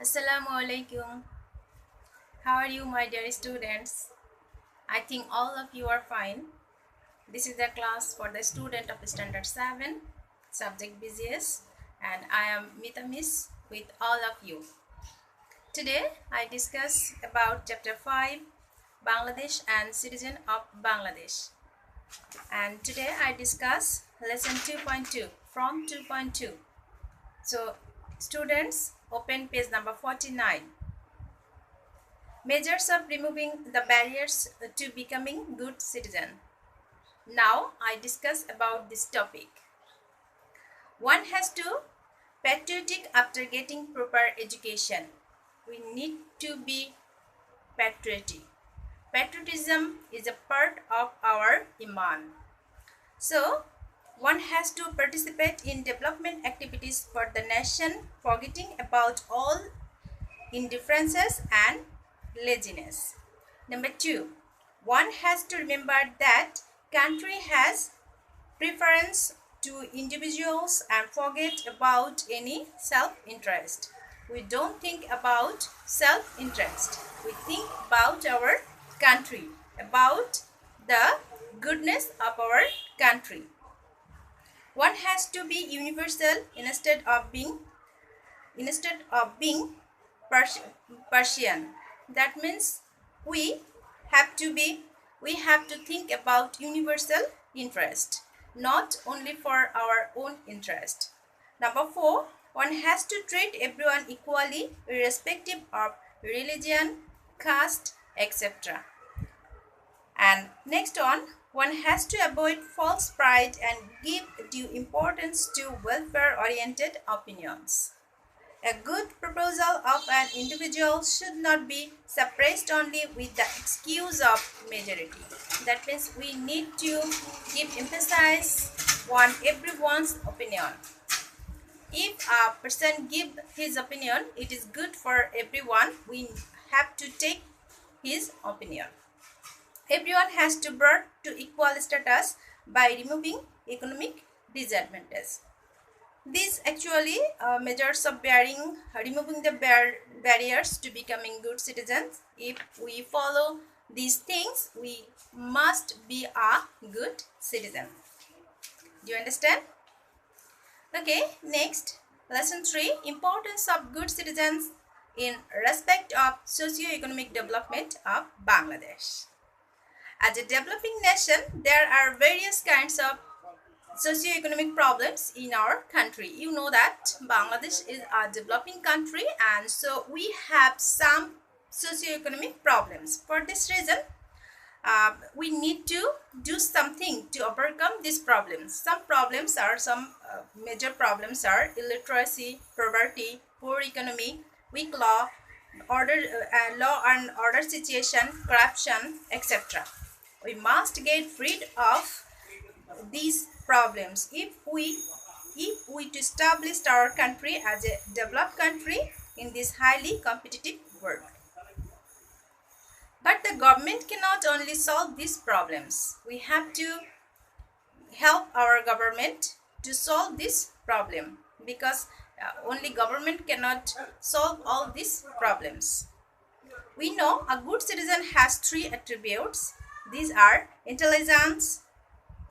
Assalamu alaikum. How are you, my dear students? I think all of you are fine. This is the class for the student of Standard 7, subject BGS, and I am Mita Miss with all of you. Today, I discuss about Chapter 5, Bangladesh and Citizen of Bangladesh. And today, I discuss Lesson 2.2 from 2.2. So, students, open page number 49. Measures of removing the barriers to becoming good citizen. Now I discuss about this topic. One has to patriotic after getting proper education. We need to be patriotic. Patriotism is a part of our iman. So one has to participate in development activities for the nation, forgetting about all indifferences and laziness. Number 2, one has to remember that country has preference to individuals and forget about any self-interest. We don't think about self-interest. We think about our country, about the goodness of our country. One has to be universal instead of being Persian. That means we have to think about universal interest, not only for our own interest. Number 4, one has to treat everyone equally irrespective of religion, caste, etc. And next one has to avoid false pride and give due importance to welfare-oriented opinions. A good proposal of an individual should not be suppressed only with the excuse of majority. That means we need to give emphasis on everyone's opinion. If a person gives his opinion, it is good for everyone. We have to take his opinion. Everyone has to be brought to equal status by removing economic disadvantage. These actually measures of removing the barriers to becoming good citizens. If we follow these things, we must be a good citizen. Do you understand? Okay, next, lesson 3, importance of good citizens in respect of socio-economic development of Bangladesh. As a developing nation, there are various kinds of socio-economic problems in our country. You know that Bangladesh is a developing country, and so we have some socio-economic problems. For this reason, we need to do something to overcome these problems. Some major problems are illiteracy, poverty, poor economy, weak law, law and order situation, corruption, etc. We must get rid of these problems if we to establish our country as a developed country in this highly competitive world. But the government cannot only solve these problems. We have to help our government to solve this problem, because only government cannot solve all these problems. We know a good citizen has 3 attributes. These are intelligence,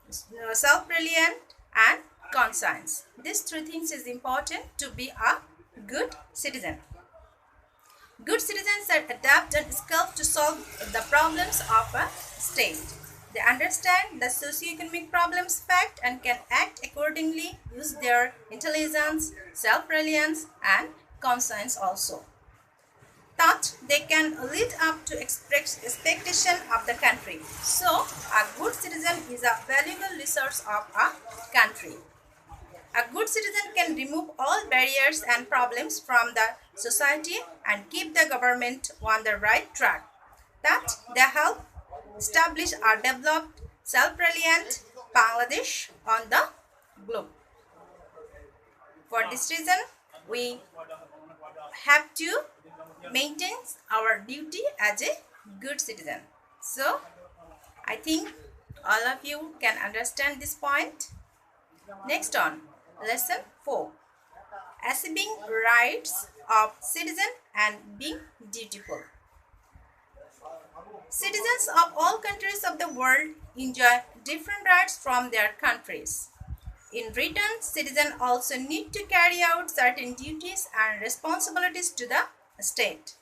self-reliant, and conscience. These 3 things is important to be a good citizen. Good citizens are adapt and skilled to solve the problems of a state. They understand the socio-economic problems fact and can act accordingly, use their intelligence, self-reliance, and conscience also. Thus, they can lead up to expectation of the country. So, a good citizen is a valuable resource of a country. A good citizen can remove all barriers and problems from the society and keep the government on the right track. That they help establish a developed, self-reliant Bangladesh on the globe. For this reason, we have to maintain our duty as a good citizen. So, I think all of you can understand this point. Next on, lesson 4. achieving rights of citizen and being dutiful. Citizens of all countries of the world enjoy different rights from their countries. In return, citizens also need to carry out certain duties and responsibilities to the state.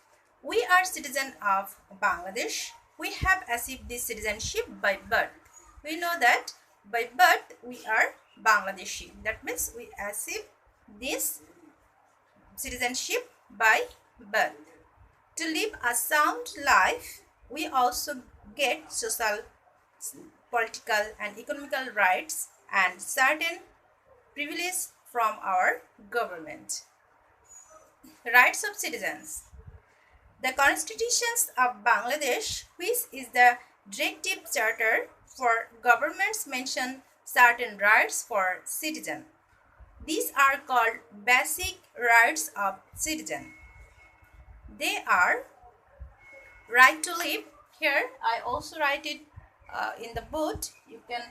We are citizens of Bangladesh. We have achieved this citizenship by birth. We know that by birth we are Bangladeshi. That means we achieve this citizenship by birth. To live a sound life, we also get social, political and economical rights and certain privileges from our government. Rights of citizens. The constitutions of Bangladesh, which is the directive charter for governments, mention certain rights for citizens. These are called basic rights of citizen. They are right to live. Here I also write it in the board. You can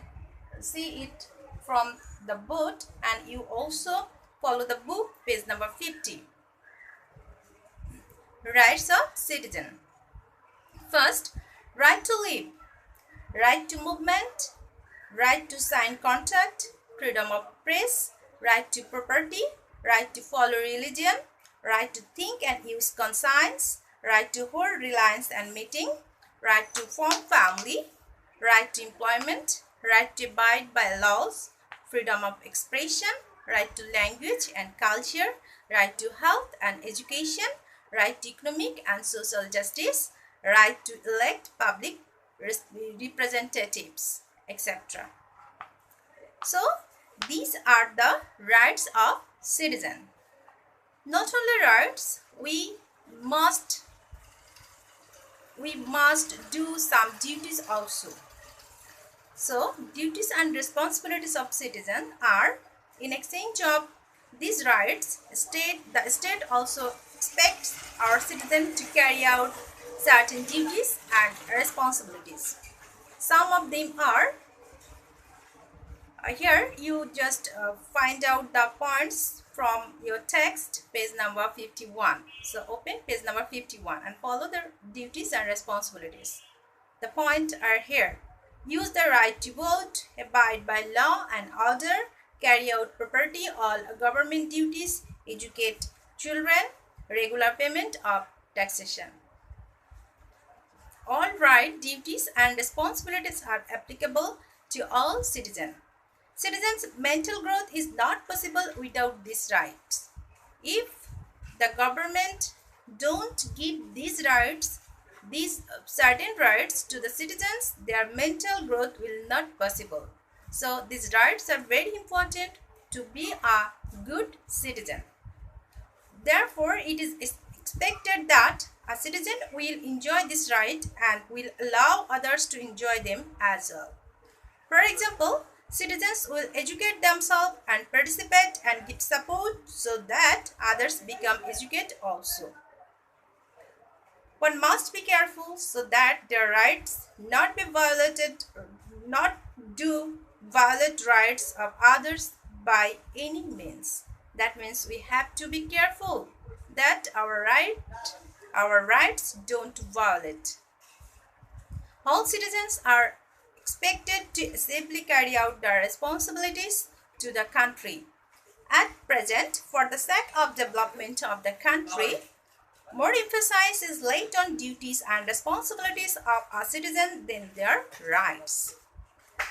see it from the board, and you also follow the book, page number 50. Rights of citizen. First, right to live, right to movement, right to sign contract, freedom of press, right to property, right to follow religion, right to think and use conscience, right to hold reliance and meeting, right to form family, right to employment, right to abide by laws, freedom of expression, right to language and culture, right to health and education, right to economic and social justice, right to elect public representatives, etc. So, these are the rights of citizen. Not only rights, we must do some duties also. So, duties and responsibilities of citizen are, in exchange of these rights, the state also expects our citizen to carry out certain duties and responsibilities. Some of them are, here you just find out the points from your text, page number 51. So open page number 51 and follow the duties and responsibilities. The points are here. Use the right to vote, abide by law and order, carry out property, all government duties, educate children, regular payment of taxation. All right, duties and responsibilities are applicable to all citizens. Citizens' mental growth is not possible without these rights. If the government don't give these rights, these certain rights to the citizens, their mental growth will not possible. So these rights are very important to be a good citizen. Therefore, it is expected that a citizen will enjoy this right and will allow others to enjoy them as well. For example, citizens will educate themselves and participate and give support so that others become educated also. One must be careful so that their rights not be violated, not do violate rights of others by any means. That means we have to be careful that our rights don't violate. All citizens are expected to safely carry out their responsibilities to the country. At present, for the sake of development of the country, more emphasis is laid on duties and responsibilities of a citizen than their rights.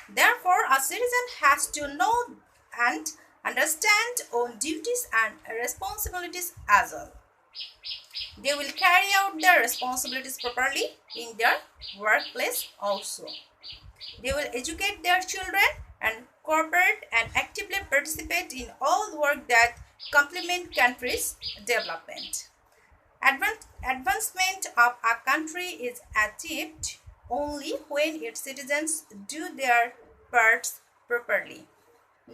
Therefore, a citizen has to know and understand own duties and responsibilities as well. They will carry out their responsibilities properly in their workplace also. They will educate their children and cooperate and actively participate in all work that complement country's development. Advancement of a country is achieved only when its citizens do their parts properly.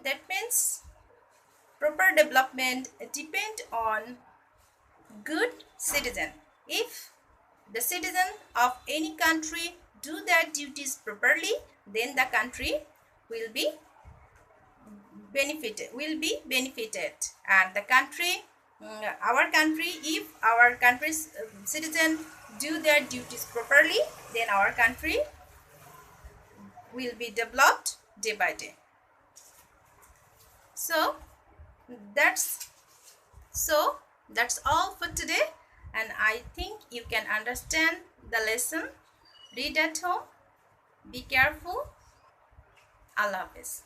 That means proper development depends on good citizen. If the citizen of any country do their duties properly, then the country will be will be benefited, and the country, our country, if our country's citizens do their duties properly, then our country will be developed day by day. So that's all for today, and I think you can understand the lesson. Read at home. Be careful. Allah Hafiz.